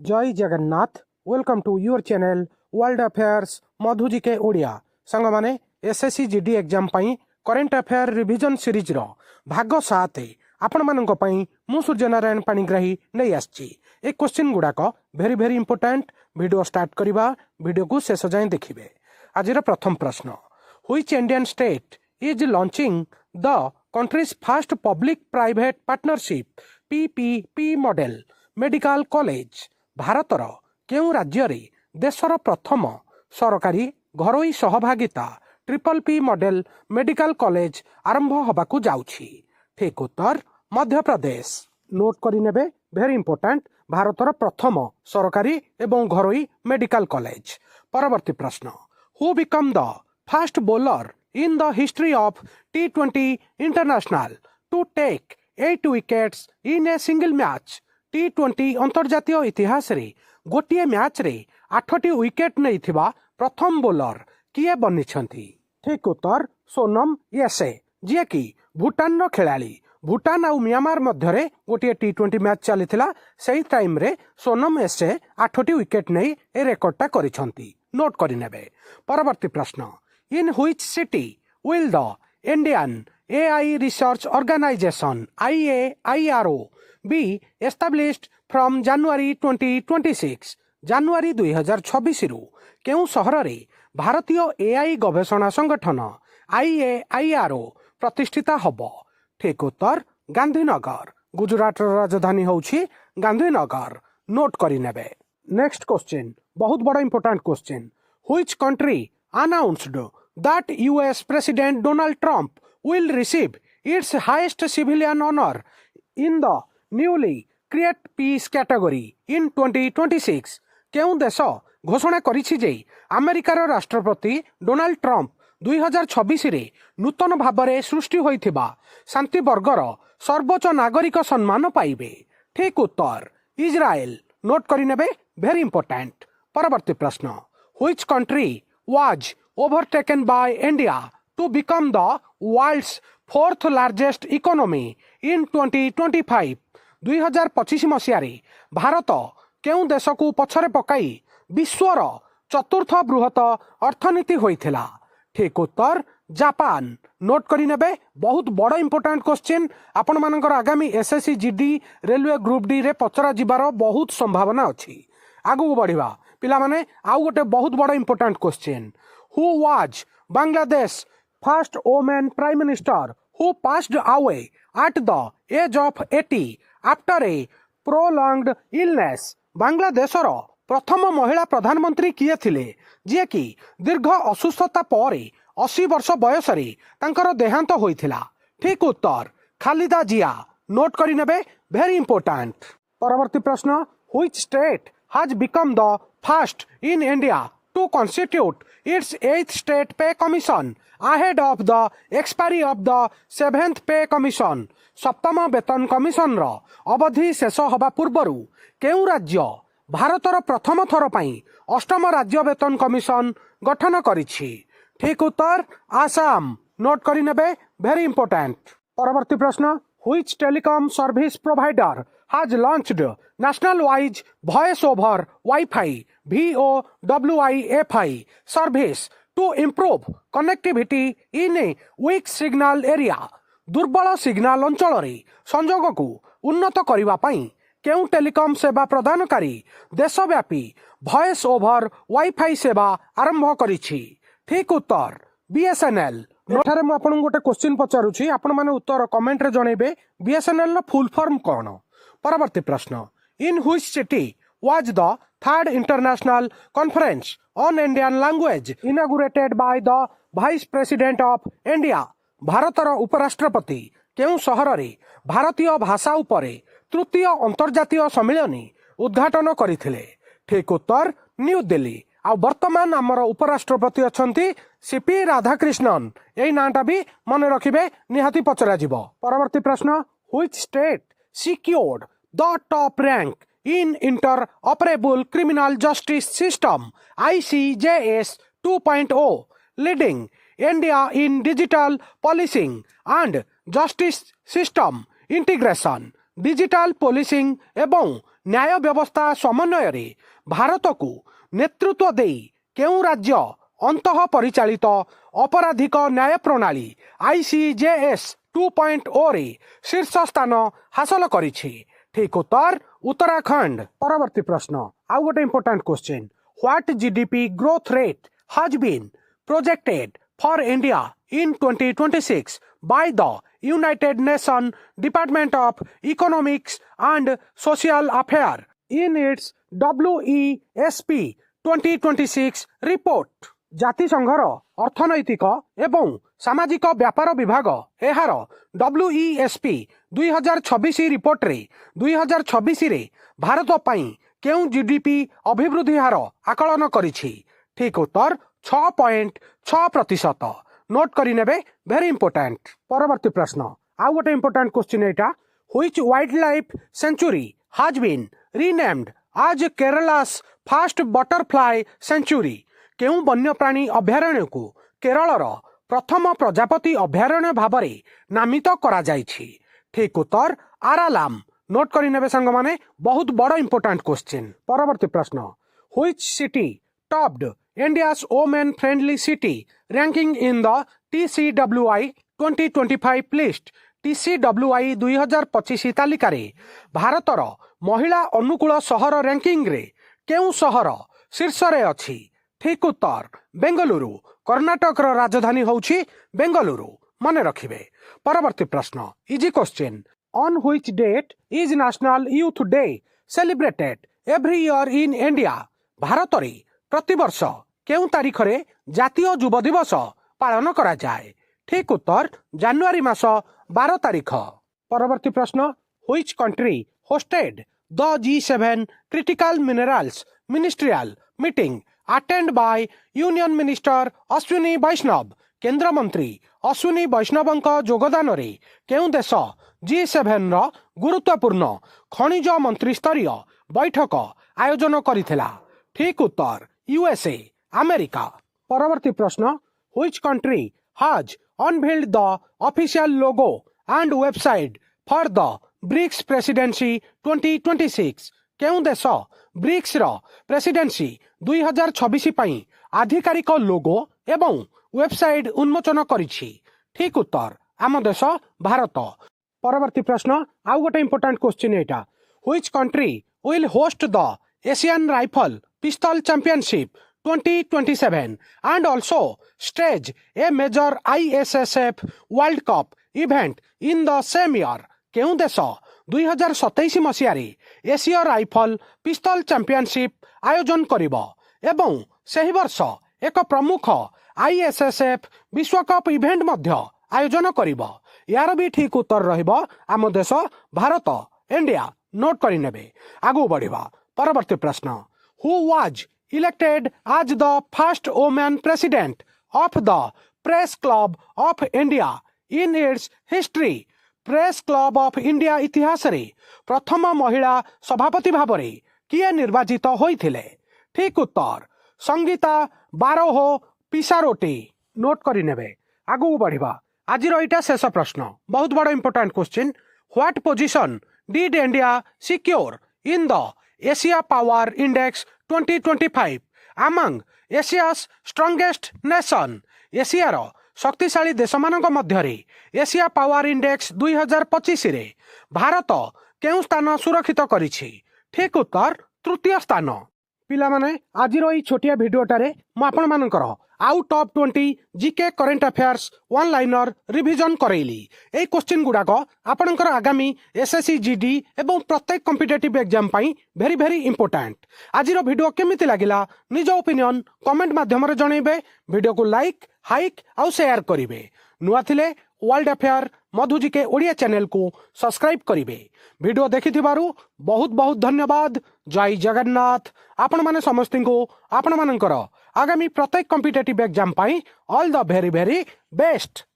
जय Jagannath. Welcome to your channel world affairs मधुजिके ओडिया। सांग माने एसएससी जीडी एग्जाम पई करेंट अफेयर रिविजन सीरीज रो भाग 7 आपण मानक पई मु सूर्यनारायण पाणिग्राही नै आछि। ए क्वेश्चन गुडाक very very important. Video start करिबा, वीडियो को शेष जाय देखिबे। आजिर प्रथम प्रश्न, which Indian state is launching the country's first public private partnership PPP model medical college? भारतर केउं राज्य रे देशर प्रथम सरकारी घरोई सहभागिता triple P model medical college आरंभ होबाकू जाउछि? ठीक उत्तर मध्य प्रदेश। नोट करि नेबे, भेरी इंपोर्टेंट। भारतर प्रथम सरकारी एवं घरोई मेडिकल कॉलेज। परवर्ती प्रश्न, who become the first bowler in the history of T20 international to take 8 wickets in a single match? T20 अंतर्जातीय इतिहास रे गोटिए मैच रे 8टी विकेट नहीं थिबा प्रथम बॉलर किए बनिछंती? ठीक उत्तर सोनम येसे, जे कि भूटान रो खेलाड़ी। भूटान और म्यांमार मध्य रे गोटिए T20 मैच चलीथिला। सेही टाइम रे सोनम येसे 8टी विकेट नहीं ए रेकॉर्डटा करिछंती। नोट करि नेबे। परवर्ती प्रश्न, in which city will the Indian AI research organization IAIRO be established from January 2026? जानुआरी 2026 रु केउं सहर रे भारतीय AI गवेषणा संगठन IAIRO प्रतिष्ठित हब? ठीक उत्तर गांधीनगर। गुजरात राजधानी होउछि गांधीनगर। नोट करि नेबे। नेक्स्ट क्वेश्चन, बहुत बड़ा important question. Which country announced that US President Donald Trump will receive its highest civilian honor in the newly created peace category in 2026? केउं देश घोषणा करिछि जे अमेरिकार राष्ट्रपति डोनाल्ड ट्रम्प 2026 रे नूतन भाबरे सृष्टि होइथिबा शांति वर्गर सर्वोच्च नागरिक सम्मान पाइबे? ठीक उत्तर इजराइल। नोट करि नेबे, भेरी इंपोर्टेंट। परवर्ती प्रश्न, which country was overtaken by India to become the world's fourth largest economy in 2025? 2025 मसीह भारत केउं देश को पछरे पकाई विश्वर चतुर्थ बृहत अर्थनीति होइथिला? ठीक उत्तर जापान। नोट करि नेबे, बहुत बड़ इंपोर्टेंट क्वेश्चन। आपण मानकर आगामी SSC GD railway group D रे पचरा जिबार बहुत संभावना अछि। आगु बढ़िबा पिला माने। आउ गोटे बहुत बड़ important question, who was Bangladesh first women prime minister who passed away at the age of 80 after a prolonged illness? बांग्लादेशर प्रथम महिला प्रधानमंत्री किए थिले जे कि दीर्घ असुस्थता पर 80 वर्ष बयस रे तांकर देहांत होइथिला? ठीक उत्तर खालिदा जिया। नोट करि नेबे, भेरी इंपोर्टेंट। परवर्ती प्रश्न, which state has become the first in India to constitute its 8th state pay commission ahead of the expiry of the 7th pay commission? सप्तम वेतन कमिशन रो अवधि शेष होबा पूर्वरु केउं राज्य भारतर प्रथम थर पई अष्टम राज्य वेतन कमिशन गठन करिछि? ठीक उत्तर आसाम। नोट करि नेबे, भेरी इंपोर्टेंट। परवर्ती प्रश्न, which telecom service provider has launched national wide voice over Wi-Fi VoWiFi service to improve connectivity in a weak signal area? दुर्बल सिग्नल अंचल रे संजोग को उन्नत करिवा पई केउं टेलीकॉम सेवा प्रदानकारी देशव्यापी भॉइस ओवर वाईफाई सेवा आरंभ करिछि? ठीक उत्तर BSNL। एठारे मु आपन गोटे क्वेश्चन पचारुछि, आपण माने उत्तर कमेंट रे जणेबे। BSNL नो फुल फॉर्म कोन? परवर्ती प्रश्न, in which city was the third international conference on Indian language inaugurated by the vice president of India? भारतर उपराष्ट्रपति केउं सहर रे भारतीय भाषा उपरे तृतीय अंतर्जातीय सम्मेलनी उद्घाटन करिथिले? ठीक उत्तर न्यू दिल्ली। आ वर्तमान आमर उपराष्ट्रपति अछंती CP राधाकृष्णन। एई नाटा भी मन रखिबे, निहाती पचरा जिवो। परवर्ती प्रश्न, which state secured the top rank in interoperable criminal justice system ICJS 2.0, leading India in digital policing and justice system integration? Digital policing एवं न्याय व्यवस्था समन्वय रे भारत को नेतृत्व देई केउं राज्य अंतः परिचालित अपराधिक न्याय प्रणाली ICJS 2.0 रे शीर्ष स्थान हासिल करिछि। ठीक उत्तर उत्तराखंड। परवर्ती प्रश्न आउ गोटे important question, what GDP growth rate has been projected for India in 2026 by the United Nations Department of Economics and Social Affairs in its WESP 2026 report? ଜାତିସଂଘର ଅର୍ଥନୈତିକ ଏବଂ ସାମାଜିକ ବ୍ୟାପାର ବିଭାଗ ଏହାର WESP 2026 ରିପୋର୍ଟରେ 2026ରେ ଭାରତ ପାଇଁ କେଉଁ GDP ଅଭିବୃଦ୍ଧି ହାର ଆକଳନ କରିଛି? ठीक उत्तर 6.6%। नोट करी नेबे, वेरी इंपोर्टेंट। परवर्ती प्रश्न आउ गोटे इंपोर्टेंट क्वेश्चन एटा, which wildlife sanctuary has been renamed as Kerala's first butterfly sanctuary? केउं वन्यप्राणी अभयारण्य को केरलर प्रथम प्रजापति अभयारण्य भाबरे नामित करा जायछि? ठीक उत्तर आरालाम। नोट करी नेबे संग माने, बहुत बड़ इंपोर्टेंट क्वेश्चन। परवर्ती प्रश्न, which city topped India's women friendly city ranking in the TCWI 2025 list? TCWI 2025 तालिकारे भारतर महिला अनुकूल सहर रैंकिंग रे केउं सहर शीर्ष रे अछि? ठीक उत्तर बेंगलुरु। कर्नाटक रो राजधानी होछि बेंगलुरु, मने रखिबे। परवर्ती प्रश्न easy question, on which date is national youth day celebrated every year in India? Bharat रे प्रतिवर्ष केउं तारीख रे जातीय युव दिवस पालन करा जाए? ठीक उत्तर जनवरी मास 12 तारीख। परवर्ती प्रश्न, which country hosted the G7 critical minerals ministerial meeting attend by union minister Ashwini Vaishnaw? केंद्र मंत्री अश्विनी वैष्णवଙ୍କ योगदान रे केउं देश G7 ର गुरुत्वपूर्ण खनिज मंत्री स्तरीय बैठक आयोजन करिथिला? ठीक उत्तर USA अमेरिका। परवर्ती प्रश्न, which country has unveiled the official logo and website for the BRICS presidency 2026? केउं देश ब्रिक्स रो प्रेसिडेंसी 2026 पई आधिकारिक लोगो एवं वेबसाइट उन्मोचन करिछि? ठीक उत्तर आम देश भारत। परवर्ती प्रश्न आउ गोटे इंपोर्टेंट क्वेश्चन एटा, which country will host the Asian rifle पिस्तल championship 2027 and also stage a major ISSF World Cup event in the same year? केउं देश 2027 मसीहारे एशिया राइफल पिस्तल चैंपियनशिप आयोजन करिबो एवं सेही वर्ष एक प्रमुख ISSF विश्वकप इवेंट मध्य आयोजन करिबो? यार भी ठीक उत्तर रहिबो आम देश भारत, इंडिया। नोट करि नेबे, आगु बढ़िबा। परवर्ती प्रश्न, who was elected as the first woman president of the Press Club of India in its history? Press club of India इतिहास रे प्रथम महिला सभापति भाबरे किए निर्वाचित होइथिले? ठीक उत्तर संगीता बारोहो पिसारोटी। नोट करि नेबे, आगु बढ़िबा। आज इटा शेष प्रश्न, बहुत बड़ important question, what position did India secure in the Asia power index 2025 among Asia's strongest nation? एशियार शक्तिशाली देश मानक मध्यरे एशिया पावर इंडेक्स 2025 रे भारत केउं स्थान सुरक्षित करिछि? ठीक उत्तर तृतीय स्थान। पिला माने आज छोटिया भिडियोटारे मु आपण मानकर out of 20 GK current affairs one liner revision करैली। ए क्वेश्चन गुडाक आपणकर आगामी एसएससी जीडी एवं प्रत्येक कॉम्पिटिटिव एग्जाम पाई भेरी भेरी इंपोर्टेंट। आज वीडियो केमिति लागिला निज ओपिनियन कमेंट माध्यम रे जणैबे। वीडियो को लाइक हाइक आउ शेयर करिवे। नुआ थिले वर्ल्ड अफेयर मधु जीके ओडिया चैनल को सब्सक्राइब करिवे। वीडियो देखिथिबारु बहुत बहुत धन्यवाद। जय जगन्नाथ। आपण माने समस्तिं को आपण मानकर आगामी प्रत्येक competitive exam pi all the very very best.